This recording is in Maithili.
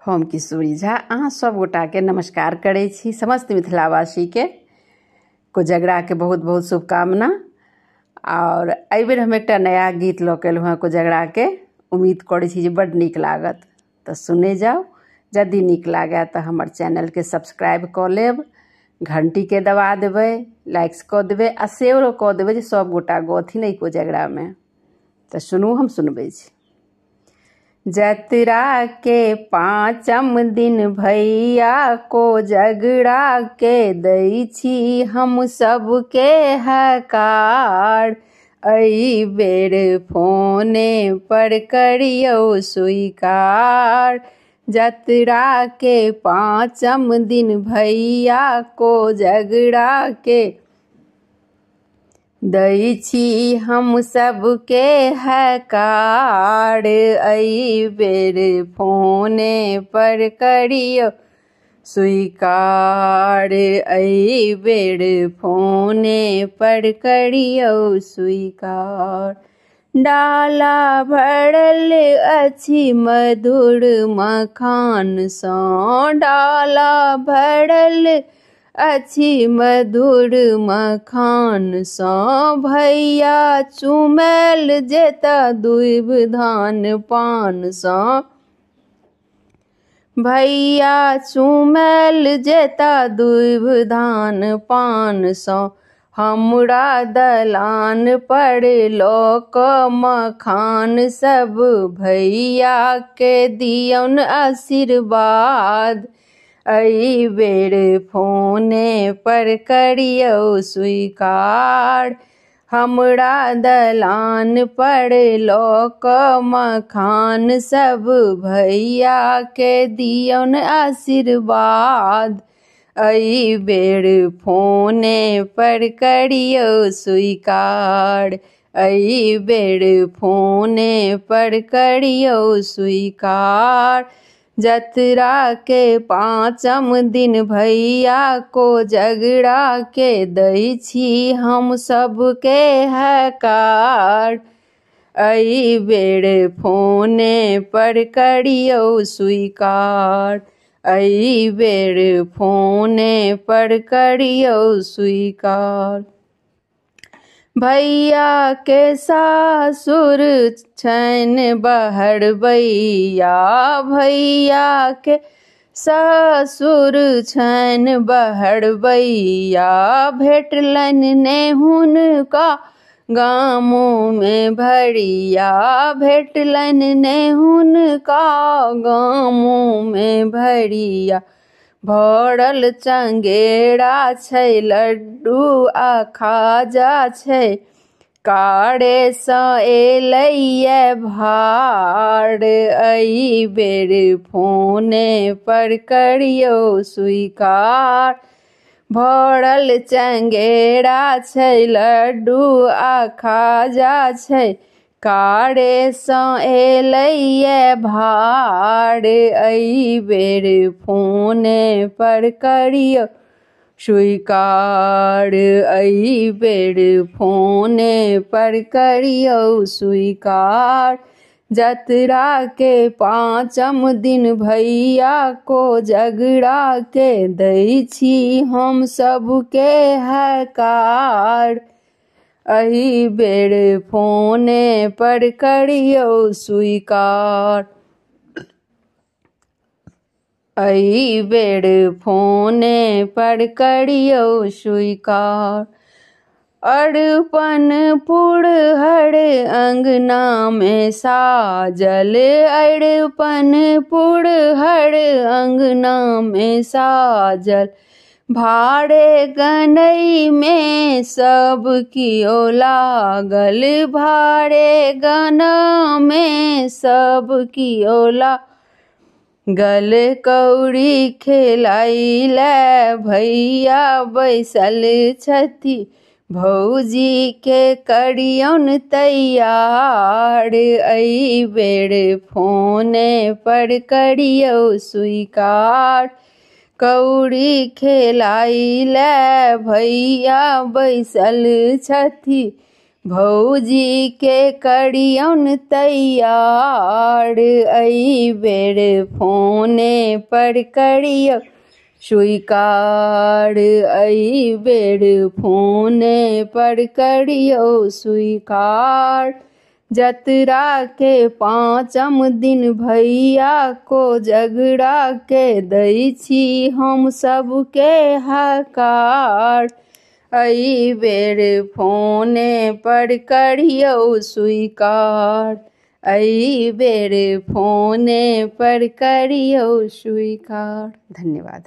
हम किशोरी झा अहाँ सब गोटा के नमस्कार करे छी। समस्त मिथिलावासी के कोजगरा के बहुत बहुत शुभकामना। और एहि बेर हम एक नया गीत लऽ के एलहुँ हँ कोजगरा के। उम्मीद करै छी जे बड्ड नीक लागत, तऽ सुने जाओ। यदि नीक लागे तऽ हमर चैनल के सब्सक्राइब कऽ लेब, घंटी के दबा देबै, लाइक्स कऽ देबै आ शेयरो कऽ देबै जे सब गोटा गौथिन एहि कोजगरा में। तऽ सुनू, हम सुनबै छी। जतरा के पाँचम दिन भैया कोजगरा के दै छी हम सबके हकार। एहि बेर फोने पर करियौ स्वीकार। जतरा के पाँचम दिन भैया कोजगरा के दै छी हम सबके हकार। एहि बेर फोने पर करियौ स्वीकार। एहि बेर फोने पर करियौ स्वीकार। डाला भरल अछि मधुर मखान सँ, डाला भरल अछि मधुर मखान सँ। भैया चुमैल जेता दूइब धान पान सँ, भैया चुमैल जेता दूइब धान पान सँ। हमरा दलान पर लऽ कऽ मखान सब भैया के दियौन आशीर्वाद। एहि बेर फोने पर करियौ स्वीकार। हमरा दलान पर लऽ कऽ मखान सब भैया के दियौन आशीर्वाद। एहि बेर फोने पर करियौ स्वीकार। एहि बेर फोने पर करियौ स्वीकार। जतरा के पाँचम दिन भैया कोजगरा के दै छी हम सबके हकार। एहि बेर फोने पर करियौ स्वीकार। एहि बेर फोने पर करियौ स्वीकार। भैया के सासुर छनि बहरबैया, भैया के सासुर छनि बहरबैया। भेटलनि ने हुनका गामों में भरिया, भेटलनि ने हुनका गामों में भरिया। भरल चंगेरा छै, लड्डू आ खाजा छै, कारे सँ एलैये भार। एहि बेर फोने पर करियौ स्वीकार। भरल चंगेरा छै, लड्डू आ खाजा छै, कारे सँ एलैये भार। एहि बेर फोने पर करियौ स्वीकार। एहि बेर फोने पर करियौ स्वीकार। जतरा के पाँचम दिन भैया कोजगरा के दै छी हम सबके हकार। एहि बेर फोने पर करियौ स्वीकार। एहि बेर फोने पर करियौ स्वीकार। अरपन पुरहर अंगना में साजल, अरपन पुरहर अंगना में साजल। भारे गनई में सब कियो लागल, भारे गना में सब कियो लागल। कौड़ी खेलाइले भैया बैसल छथि, भौजी के करियौन तैयार। एहि बेर फोने पर करियौ स्वीकार। कौड़ी खेलाइले भैया बैसल छथि, भौजी के करियन तैयार, आई बेर फोने पर करियो स्वीकार, आई बेर फोने पर करियो स्वीकार। जतरा के 5म दिन भैया को जगड़ा के दै छी हम सबके हकार, आई बेर फोने पर करियो स्वीकार, आई बेर फोने पर करियो स्वीकार। धन्यवाद।